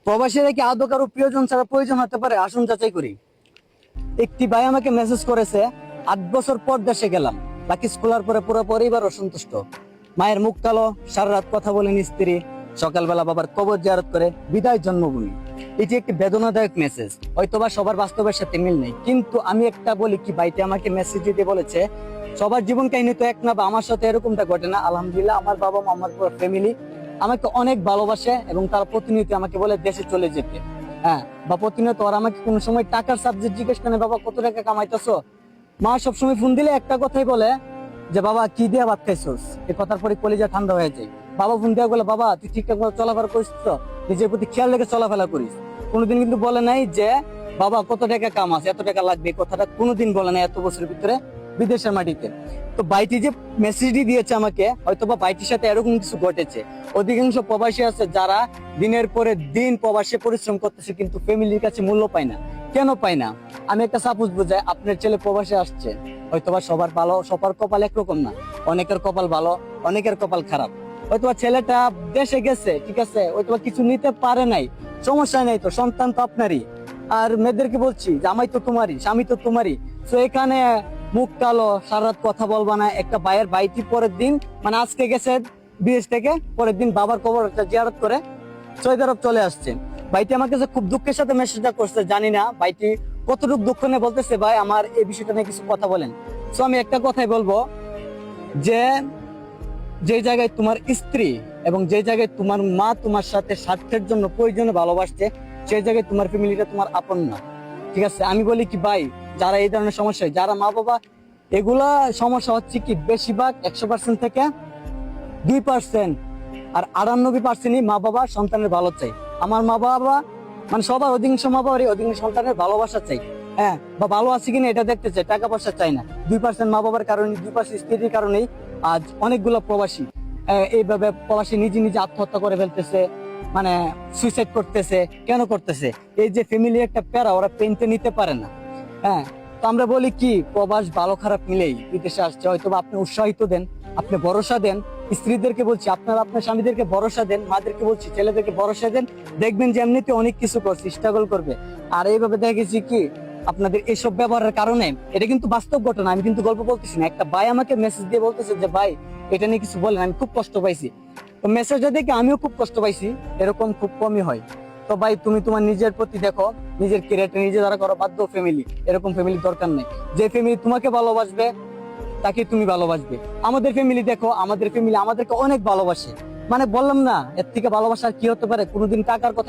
প্রবাসীরা কি আদৌ কারো প্রিয়জন ছাড়া প্রয়োজন হতে পারে? আসুন যাচাই করি। একটি ভাই আমাকে মেসেজ করেছে, 8 বছর পর দেশে গেলাম, বাকি খোলার পরে পুরো পরিবার অসন্তুষ্ট। মায়ের মুখ কালো, সারা রাত কথা বলেন স্ত্রী, সকালবেলা বাবার কবর জিয়ারত করে, বিদায় জন্মভূমি। এটি একটি বেদনাদায়ক মেসেজ, হয়তোবা সবার বাস্তবের সাথে মিল নেই, কিন্তু আমি একটা বলি কি, ভাইটি আমাকে মেসেজ দিতে বলেছে সবার জীবন কাহিনী তো এক না, বা আমার সাথে এরকমটা ঘটে না। আলহামদুলিল্লাহ, আমার বাবা মা, আমার পুরো ফ্যামিলি আমাকে অনেক ভালোবাসে এবং তারা প্রতিনিয়ত আমাকে বলে দেশে চলে যেতে। হ্যাঁ, বা প্রতিনিয়ত ওরা আমাকে কোনো সময় টাকার সাবজেক্ট জিজ্ঞেস করে, বাবা কত টাকা কামাইতেছো? মা সবসময় ফোন দিলে একটা কথাই বলে যে বাবা কি দিয়ে ভাত খাইছোস। এই কথার পরে কলিজা ঠান্ডা হয়ে যায়। বাবা ফোন দেওয়া বলে, বাবা তুই ঠিকঠাক মতো চলাফেরা করিস তো? নিজের প্রতি খেয়াল রেখে চলাফেরা করিস। কোনোদিন কিন্তু বলে নাই যে বাবা কত টাকা কামাস, এত টাকা লাগবে, এই কথাটা কোনোদিন বলে নাই এত বছরের ভিতরে বিদেশের মাটিতে। তো বাইটি যে মেসেজটি দিয়েছে আমাকে, হয়তোবা বাইটির সাথে এরকম কিছু ঘটেছে। অধিকাংশ প্রবাসী আছে যারা দিনের পরে দিন প্রবাসে পরিশ্রম করতেছে, কিন্তু ফ্যামিলির কাছে মূল্য পায় না। কেন পায় না? আমি একটা সাপোজ বুঝাই, আপনার ছেলে প্রবাসে আসছে, হয়তোবা সবার ভালো, সবার কপাল একরকম না। অনেকের কপাল ভালো, অনেকের কপাল খারাপ। হয়তোবা ছেলেটা দেশে গেছে, ঠিক আছে, হয়তোবা কিছু নিতে পারে নাই, সমস্যা নেই, তো সন্তান তো আপনারই। আর মেয়েদেরকে বলছি, জামাই তো তোমারই, স্বামী তো তোমারই। তো এখানে মুখ কালো, সারা রাত কথা বলবা না। একটা ভাইয়ের বাইটি পরের দিন, মানে আজকে গেছে বিদেশ থেকে, পরের দিন বাবার কবরটা জিয়ারত করে সৌদি আরব চলে আসছে। ভাইটি আমাকে যে খুব দুঃখের সাথে মেসেজটা করছে, জানি না ভাইটি কতটুকু দুঃখ নিয়ে বলতেছে, ভাই আমার এই বিষয়টা নিয়ে কিছু কথা বলেন। তো আমি একটা কথাই বলবো, যে যে জায়গায় তোমার স্ত্রী এবং যে জায়গায় তোমার মা তোমার সাথে স্বার্থের জন্য প্রয়োজনে ভালোবাসছে, সেই জায়গায় তোমার ফ্যামিলিটা তোমার আপন না। ঠিক আছে, আমি বলি কি ভাই, যারা এই ধরনের সমস্যা, যারা মা বাবা, এগুলা সমস্যা হচ্ছে কি বেশিরভাগ 100% থেকে 2%, আর 98%ই মা বাবা সন্তানের ভালো চাই। আমার মা বাবা, মানে সবার অধিকাংশ মা বাবারই অধিকাংশ সন্তানের ভালোবাসা চাই। হ্যাঁ, বা ভালো আছে কিনা এটা দেখতে চাই, টাকা পয়সা চাই না। 2% মা বাবার কারণে, 2% স্ত্রীর কারণেই আজ অনেকগুলো প্রবাসী এইভাবে প্রবাসী নিজে নিজে আত্মহত্যা করে ফেলতেছে, মানে সুইসাইড করতেছে। কেন করতেছে? এই যে ফ্যামিলি একটা প্যারা, ওরা পেনতে নিতে পারে না। হ্যাঁ, তো আমরা বলি কি, প্রবাস ভালো খারাপ মিলেই বিদেশে আসছে, হয়তো আপনি উৎসাহিত দেন, আপনি ভরসা দেন। স্ত্রীদেরকে বলছি, আপনারা আপনার স্বামীদেরকে ভরসা দেন। মাদেরকে বলছি, ছেলেদেরকে ভরসা দেন। দেখবেন যে এমনিতে অনেক কিছু করছে, স্ট্রাগল করবে। আর এইভাবে দেখেছি কি, আপনাদের এসব ব্যবহারের কারণে, এটা কিন্তু বাস্তব ঘটনা, আমি কিন্তু গল্প বলতেছি না। একটা ভাই আমাকে মেসেজ দিয়ে বলতেছে যে ভাই এটা নিয়ে কিছু বলেন, আমি খুব কষ্ট পাইছি। তো মেসেজটা দেখে আমিও খুব কষ্ট পাইছি। এরকম খুব কমই হয়। তো ভাই তুমি তোমার নিজের প্রতি দেখো, নিজের ক্যারিয়ারটা নিজে দ্বারা করো, বাধ্য ফ্যামিলি, এরকম ফ্যামিলি দরকার নেই। যে ফ্যামিলি তোমাকে ভালোবাসবে তাকে তুমি ভালোবাসবে। আমাদের ফ্যামিলি দেখো, আমাদের ফ্যামিলি আমাদেরকে অনেক ভালোবাসে। মানে বললাম না, এর থেকে ভালোবাসা আর কি হতে পারে? কোনোদিন টাকার কথা